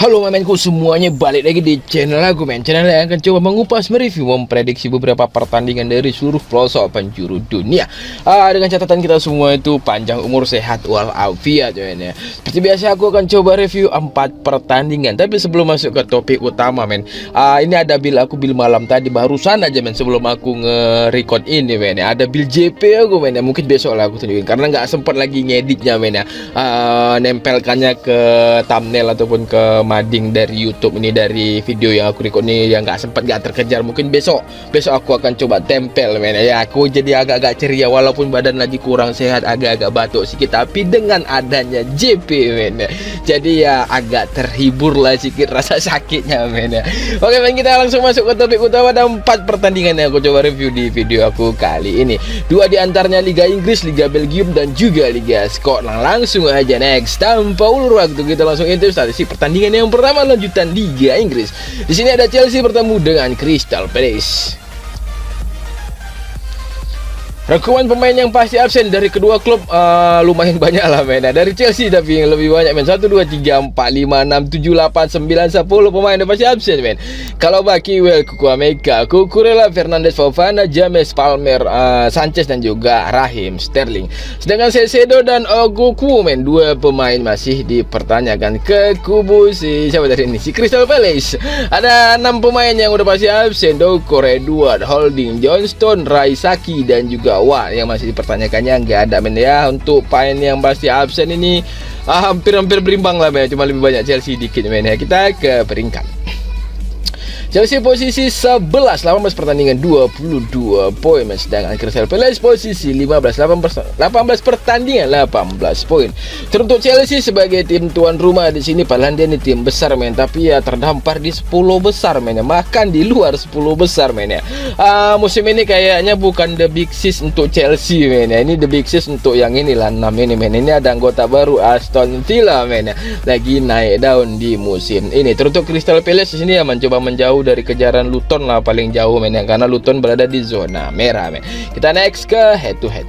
Halo momenku semuanya, balik lagi di channel aku channel yang akan coba mengupas, mereview, memprediksi beberapa pertandingan dari seluruh pelosok penjuru dunia. Dengan catatan kita semua itu panjang umur, sehat walafiat ya. Seperti biasa aku akan coba review 4 pertandingan. Tapi sebelum masuk ke topik utama ini ada build aku, build malam tadi barusan aja sebelum aku nge-record ini ada build JP aku mungkin besok lah aku tunjukin karena nggak sempat lagi ngeditnya nempelkannya ke thumbnail ataupun ke mading dari YouTube ini, dari video yang aku record ini yang nggak sempat, nggak terkejar. Mungkin besok aku akan coba tempel ya. Aku jadi agak-agak ceria walaupun badan lagi kurang sehat, agak-agak batuk sedikit, tapi dengan adanya JP jadi ya agak terhibur lah sedikit rasa sakitnya ya. Oke kita langsung masuk ke topik utama. Ada 4 pertandingan yang aku coba review di video aku kali ini. 2 diantaranya Liga Inggris, Liga Belgium, dan juga Liga Scotland. Langsung aja next, tanpa ulur waktu kita langsung intip statistik pertandingan yang pertama, lanjutan Liga Inggris. Di sini ada Chelsea bertemu dengan Crystal Palace. Rangkuman pemain yang pasti absen dari kedua klub lumayan banyak lah dari Chelsea, tapi yang lebih banyak 1, 2, 3, 4, 5, 6, 7, 8, 9, 10 pemain yang pasti absen Kalau Bakewell, Chukwuemeka, Cucurella, Fernandes, Fofana, James, Palmer, Sanchez, dan juga Raheem Sterling. Sedangkan Caicedo dan Ogoku 2 pemain masih dipertanyakan ke kubu si Crystal Palace. Ada 6 pemain yang udah pasti absen: Doucoure, Edouard, Holding, Johnston, Raisaki, dan juga yang masih dipertanyakannya nggak ada ya. Untuk pemain yang pasti absen ini hampir berimbang lah cuma lebih banyak Chelsea dikit Kita ke peringkat. Chelsea posisi 11, 18 pertandingan 22 poin, sedangkan Crystal Palace posisi 15, 18 pertandingan 18 poin. Teruntuk Chelsea sebagai tim tuan rumah di sini, padahal dia ini tim besar tapi ya terdampar di 10 besar makan di luar 10 besar musim ini kayaknya bukan the big six untuk Chelsea ini the big six untuk yang inilah 6 ini Ini ada anggota baru, Aston Villa lagi naik daun di musim ini. Teruntuk Crystal Palace di sini ya mencoba menjauh dari kejaran Luton lah, paling jauh karena Luton berada di zona merah Kita next ke head to head.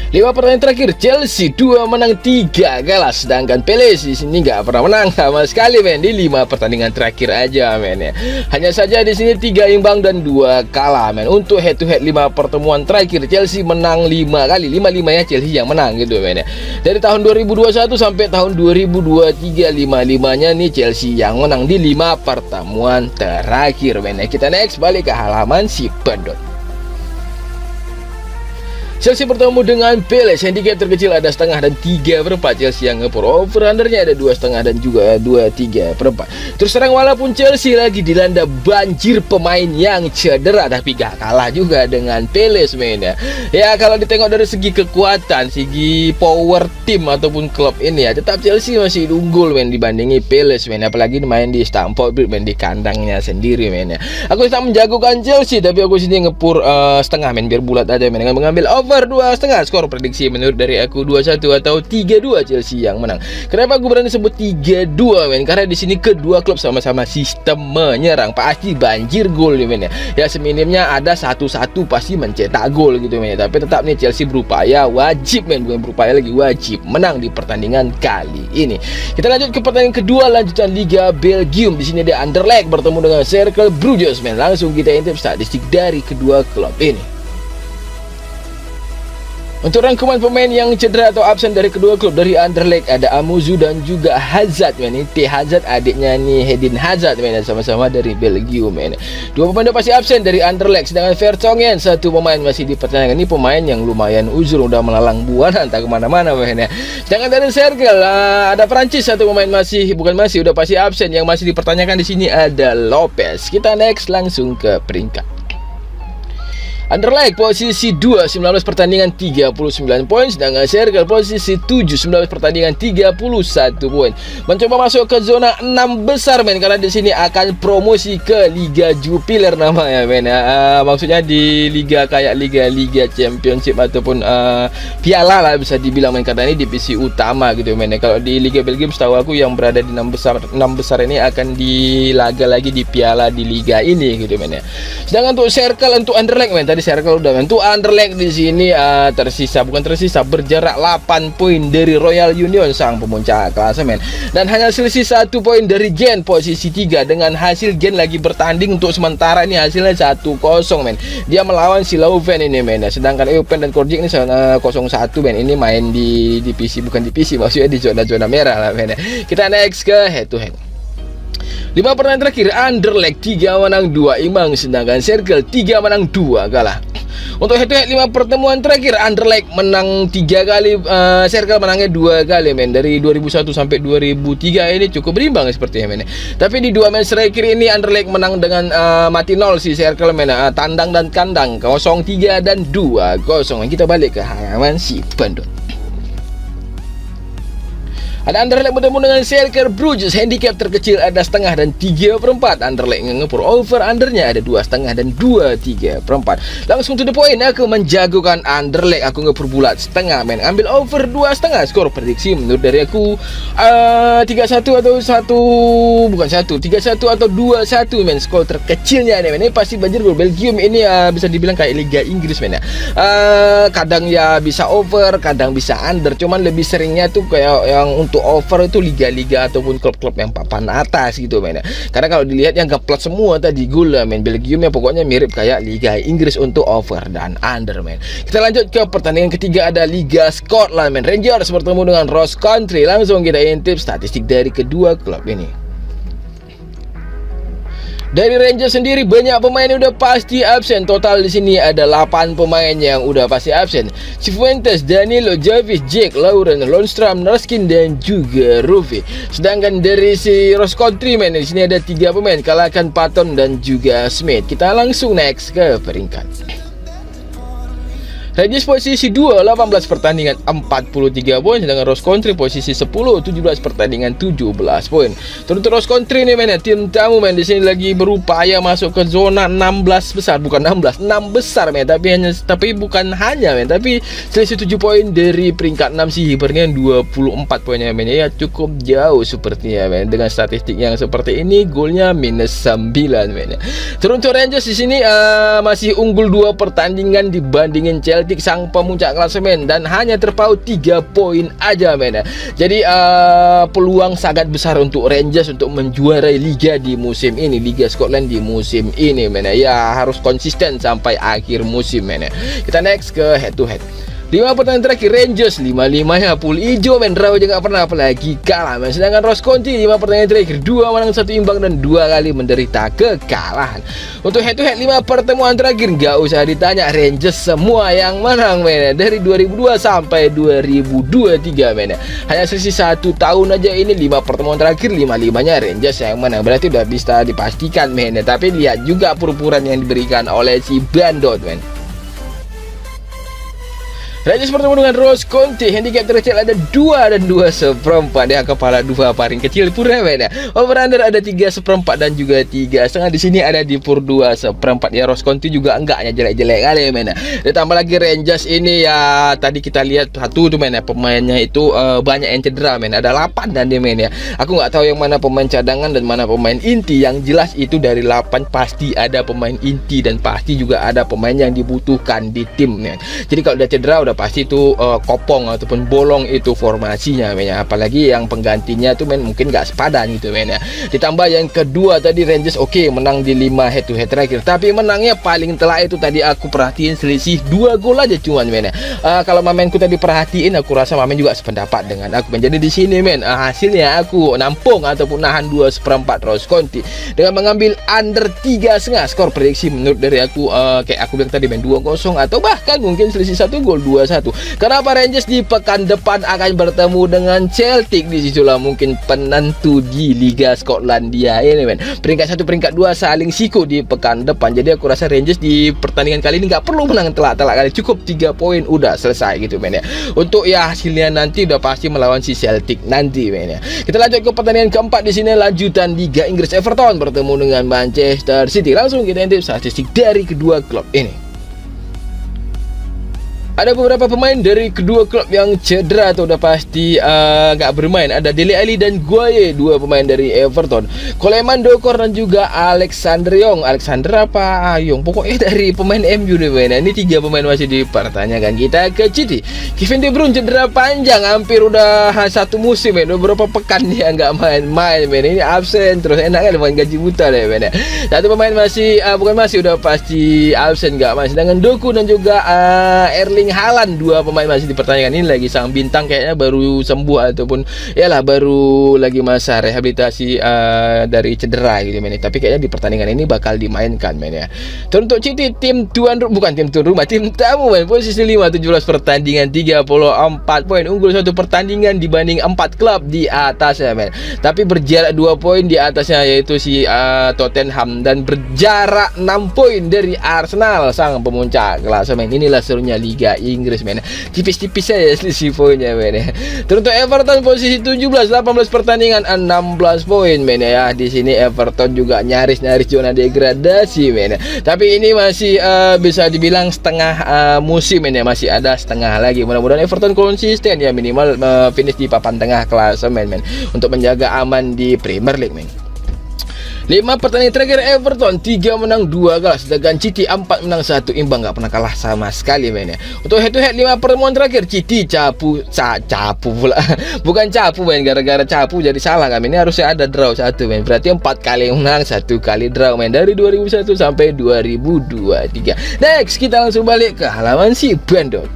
5 pertandingan terakhir Chelsea 2 menang 3 kalah, sedangkan Palace di sini nggak pernah menang sama sekali di 5 pertandingan terakhir aja Hanya saja di sini 3 imbang dan 2 kalah Untuk head to head 5 pertemuan terakhir Chelsea menang 5 kali, 5 ya Chelsea yang menang gitu Dari tahun 2021 sampai tahun 2023 5-5-nya nih Chelsea yang menang di 5 pertemuan terakhir Kita next balik ke halaman si pedot. Chelsea bertemu dengan Palace. Handicap terkecil ada setengah dan 3/4. Chelsea yang ngepur. Over undernya ada 2,5 dan juga 2,3/4. Terus terang walaupun Chelsea lagi dilanda banjir pemain yang cedera, tapi gak kalah juga dengan Palace ya. Kalau ditengok dari segi kekuatan, segi power team ataupun klub ini ya, tetap Chelsea masih unggul dibandingi Palace apalagi main di Stamford Bridge di kandangnya sendiri ya. Aku tetap menjagokan Chelsea, tapi aku sini ngepur setengah biar bulat aja dengan mengambil over 2,5. Skor prediksi menurut dari aku 2-1 atau 3-2 Chelsea yang menang. Kenapa aku berani sebut 3-2 karena di sini kedua klub sama-sama sistem menyerang, pasti banjir gol ya. Seminimnya ada 1-1 pasti mencetak gol gitu tapi tetap nih Chelsea berupaya, wajib bukan berupaya lagi, wajib menang di pertandingan kali ini. Kita lanjut ke pertandingan kedua, lanjutan Liga Belgium. Di sini ada Anderlecht bertemu dengan Cercle Bruges Langsung kita intip statistik dari kedua klub ini. Untuk rangkuman pemain yang cedera atau absen dari kedua klub, dari Anderlecht ada Amuzu dan juga Hazard T Hazard, adiknya nih Eden Hazard sama-sama dari Belgium 2 pemain pasti absen dari Anderlecht, sedangkan Vertonghen 1 pemain masih dipertanyakan. Ini pemain yang lumayan uzur, udah melalang buana entah kemana-mana Sedangkan dari Cercle ada Prancis 1 pemain udah pasti absen. Yang masih dipertanyakan di sini ada Lopez. Kita next langsung ke peringkat. Anderlecht posisi 2, 19 pertandingan 39 poin, sedangkan Cercle posisi 7, 19 pertandingan 31 poin. Mencoba masuk ke zona 6 besar karena di sini akan promosi ke Liga Jupiler namanya maksudnya di liga kayak liga Championship ataupun piala lah bisa dibilang karena ini divisi utama gitu Kalau di Liga Belgium setahu aku yang berada di 6 besar ini akan dilaga lagi di piala di liga ini gitu Sedangkan untuk Cercle, untuk Anderlecht tadi tadi circle udah, men. Untuk Anderlecht di sini berjarak 8 poin dari Royal Union sang pemuncak klasemen, dan hanya selisih 1 poin dari Gent posisi 3, dengan hasil Gent lagi bertanding untuk sementara ini hasilnya 1-0, men. Dia melawan si Leuven ini, men. Sedangkan Eupen dan Kortrijk ini 0-1, men. Ini main di PC, bukan di PC, maksudnya di zona-zona merah lah, men. Kita next ke head to head. 5 pertandingan terakhir, Anderlecht 3 menang 2 imbang, sedangkan Cercle 3 menang 2 kalah. Untuk head to head 5 pertemuan terakhir, Anderlecht menang 3 kali, Cercle menangnya 2 kali, men. Dari 2001 sampai 2003 ini cukup berimbang sepertinya, men. Tapi di 2 match terakhir ini Anderlecht menang dengan mati 0 si Cercle, men. Tandang dan kandang 0-3 dan 2-0. Kita balik ke halaman si Bandung. Ada Anderlecht bertemu dengan Cercle Bruges. Handicap terkecil ada setengah dan 3/4. Anderlecht ngepur, over undernya ada 2,5 dan 2,3/4. Langsung to the point, aku menjagokan Anderlecht. Aku ngepur bulat setengah, men. Ambil over 2,5. Skor prediksi menurut dari aku 3-1 atau 3-1 atau 2-1, men. Skor terkecilnya nih, men. Ini pasti banjir gol. Belgium ini bisa dibilang kayak Liga Inggris, men. Kadang ya bisa over, kadang bisa under. Cuman lebih seringnya tuh kayak yang untuk over itu liga-liga ataupun klub-klub yang papan atas gitu, men. Karena kalau dilihat yang geplat semua tadi gol, men. Belgium ya pokoknya mirip kayak Liga Inggris untuk over dan under, men. Kita lanjut ke pertandingan ketiga, ada Liga Scotland, men. Rangers bertemu dengan Ross Country. Langsung kita intip statistik dari kedua klub ini. Dari Rangers sendiri banyak pemain udah pasti absen. Total di sini ada 8 pemain yang udah pasti absen. Cifuentes, Danilo, Jarvis, Jake, Lauren, Lundstram, Ruskin dan juga Rufi. Sedangkan dari si Ross Country, men, di sini ada 3 pemain, kalahkan Patton dan juga Smith. Kita langsung next ke peringkat. Rangers posisi 2, 18 pertandingan 43 poin, sedangkan Ross Country posisi 10, 17 pertandingan 17 poin. Terus Ross Country nih, men, tim tamu, men, di sini lagi berupaya masuk ke zona 16 besar, bukan 16, 6 besar, men, tapi bukan hanya, men, tapi selisih 7 poin dari peringkat 6 si Hibernian 24 poinnya, men. Ya cukup jauh sepertinya, men. Dengan statistik yang seperti ini, golnya minus 9, men. Terus Rangers di sini masih unggul 2 pertandingan dibandingin Celtic sang pemuncak klasemen, dan hanya terpaut 3 poin aja, men. Jadi peluang sangat besar untuk Rangers untuk menjuarai liga di musim ini, Liga Scotland di musim ini, men. Ya harus konsisten sampai akhir musim, men. Kita next ke head to head. 5 pertandingan terakhir, Rangers 5-5 pool hijau, men. Draw aja gak pernah, apalagi kalah, men. Sedangkan Ross County 5 pertandingan terakhir, 2 menang 1 imbang dan 2 kali menderita kekalahan. Untuk head to head 5 pertemuan terakhir, gak usah ditanya, Rangers semua yang menang, men. Dari 2002 sampai 2023, men. Hanya selisih 1 tahun aja ini 5 pertemuan terakhir, 5-5-nya Rangers yang menang. Berarti udah bisa dipastikan, men. Tapi lihat juga pur-puran yang diberikan oleh si Bandot, men. Rangers bertemu dengan Ross County. Handicap terkecil ada 2 dan 2/4. Dia kepala 2 paling kecil pura, men. Over under ada 3/4 dan juga 3,5. Di sini ada di pur 2/4. Ya Ross County juga enggaknya jelek-jelek kali, men. Ditambah lagi Rangers ini ya tadi kita lihat satu tuh, men, pemainnya itu banyak yang cedera, men. Ada 8 dan dia, men, ya. Aku nggak tahu yang mana pemain cadangan dan mana pemain inti. Yang jelas itu dari 8 pasti ada pemain inti dan pasti juga ada pemain yang dibutuhkan di tim, men. Jadi kalau udah cedera udah pasti itu kopong ataupun bolong itu formasinya, men. Apalagi yang penggantinya tuh, men, mungkin gak sepadan gitu, men, ya. Ditambah yang kedua tadi Rangers menang di 5 head to head terakhir, tapi menangnya paling telak itu tadi aku perhatiin selisih 2 gol aja cuman, men. Kalau mamenku tadi perhatiin, aku rasa mamen juga sependapat dengan aku, men. Jadi di sini, men, hasilnya aku nampung ataupun nahan 2/4 Ross County dengan mengambil under 3,5. Skor prediksi menurut dari aku kayak aku bilang tadi, men, 2-0 atau bahkan mungkin selisih 1 gol 2-1. Kenapa Rangers di pekan depan akan bertemu dengan Celtic? Di situlah mungkin penentu di Liga Skotlandia ini, men. Peringkat 1 peringkat 2 saling siku di pekan depan. Jadi aku rasa Rangers di pertandingan kali ini nggak perlu menang telak-telak kali, cukup 3 poin udah selesai gitu, men, ya. Untuk ya hasilnya nanti udah pasti melawan si Celtic nanti, men, ya. Kita lanjut ke pertandingan keempat. Di sini lanjutan Liga Inggris, Everton bertemu dengan Manchester City. Langsung kita intip statistik dari kedua klub ini. Ada beberapa pemain dari kedua klub yang cedera atau udah pasti nggak bermain. Ada Dele Alli dan Guaye, dua pemain dari Everton. Coleman Dokor dan juga Alexander Yong. Alexander apa Yong? Pokoknya dari pemain MU nih men. Ini 3 pemain masih dipertanyakan. Kita ke City. Kevin De Bruyne cedera panjang, hampir udah 1 musim men. Udah berapa pekan dia nggak main men. Ini absen terus, enak kan main gaji buta deh men. Satu pemain masih udah pasti absen nggak main. Sedangkan Doku dan juga Erling Haaland, 2 pemain masih dipertanyakan. Ini lagi sang bintang kayaknya baru sembuh ataupun yalah baru lagi masa rehabilitasi dari cedera gitu men. Tapi kayaknya di pertandingan ini bakal dimainkan men ya. Untuk City, tim tamu men, posisi 5, 17 pertandingan, 34 poin, unggul 1 pertandingan dibanding 4 klub di atasnya men. Tapi berjarak 2 poin di atasnya, yaitu si Tottenham, dan berjarak 6 poin dari Arsenal, sang pemuncak klasemen. Inilah serunya Liga Inggris men. Tipis-tipis saja selisih poinnya men. Untuk Everton posisi 17, 18 pertandingan, 16 poin men ya. Di sini Everton juga nyaris zona degradasi men. Tapi ini masih bisa dibilang setengah musim men ya, masih ada setengah lagi. Mudah-mudahan Everton konsisten ya, minimal finish di papan tengah klasemen men, untuk menjaga aman di Premier League men. 5 pertandingan terakhir Everton 3 menang 2 kalah, sedangkan City 4 menang 1 imbang, nggak pernah kalah sama sekali men ya. Untuk head to head 5 pertemuan terakhir City capu pula bukan capu men, gara-gara capu jadi salah kan. Ini harusnya ada draw 1 men, berarti 4 kali menang 1 kali draw men, dari 2001 sampai 2023. Next kita langsung balik ke halaman si Bandot.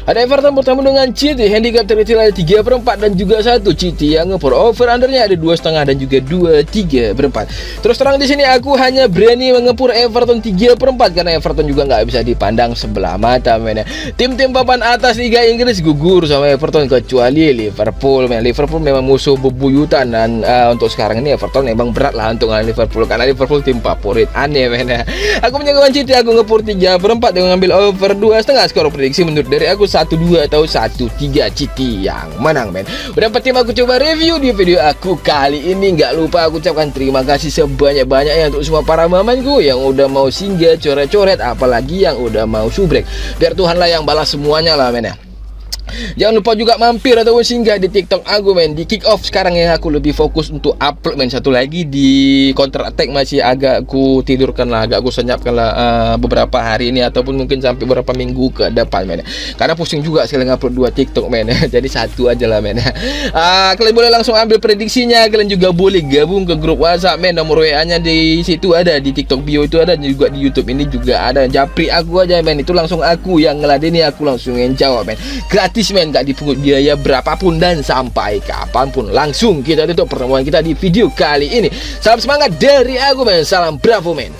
Ada Everton bertemu dengan City, handicap terkecil ada 3/4 dan juga 1. City yang ngepur, over undernya ada 2,5 dan juga 2/3/4. Terus terang di sini aku hanya berani mengepur Everton 3/4 karena Everton juga nggak bisa dipandang sebelah mata men. Tim-tim papan atas Liga Inggris gugur sama Everton kecuali Liverpool men. Liverpool memang musuh bebuyutan, dan untuk sekarang ini Everton memang berat lah untuk Liverpool karena Liverpool tim favorit aneh men. Aku menjagokan City, aku ngepur 3/4 dengan ngambil over 2,5. Skor prediksi menurut dari aku 1-2 atau 1-3 City yang menang men. Udah dapat tim aku coba review di video aku kali ini. Nggak lupa aku ucapkan terima kasih sebanyak-banyaknya untuk semua para mamanku yang udah mau singgah, coret-coret, apalagi yang udah mau subrek. Biar Tuhanlah yang balas semuanya lah men ya. Jangan lupa juga mampir ataupun singgah di TikTok aku men. Di kick off sekarang yang aku lebih fokus untuk upload men. Satu lagi di counter attack masih agak aku tidurkan lah, agak aku senyapkan lah beberapa hari ini ataupun mungkin sampai beberapa minggu ke depan men. Karena pusing juga sekali ngupload 2 TikTok men. Jadi 1 aja lah men. Kalian boleh langsung ambil prediksinya. Kalian juga boleh gabung ke grup WhatsApp men. Nomor WA-nya di situ ada, di TikTok bio itu ada, juga di YouTube ini juga ada. Japri aku aja men. Itu langsung aku yang ngeladeni, aku langsung yang jawab men. Gratis men, gak dipungut biaya berapapun dan sampai kapanpun. Langsung kita tutup pertemuan kita di video kali ini. Salam semangat dari aku men, salam Bravo men.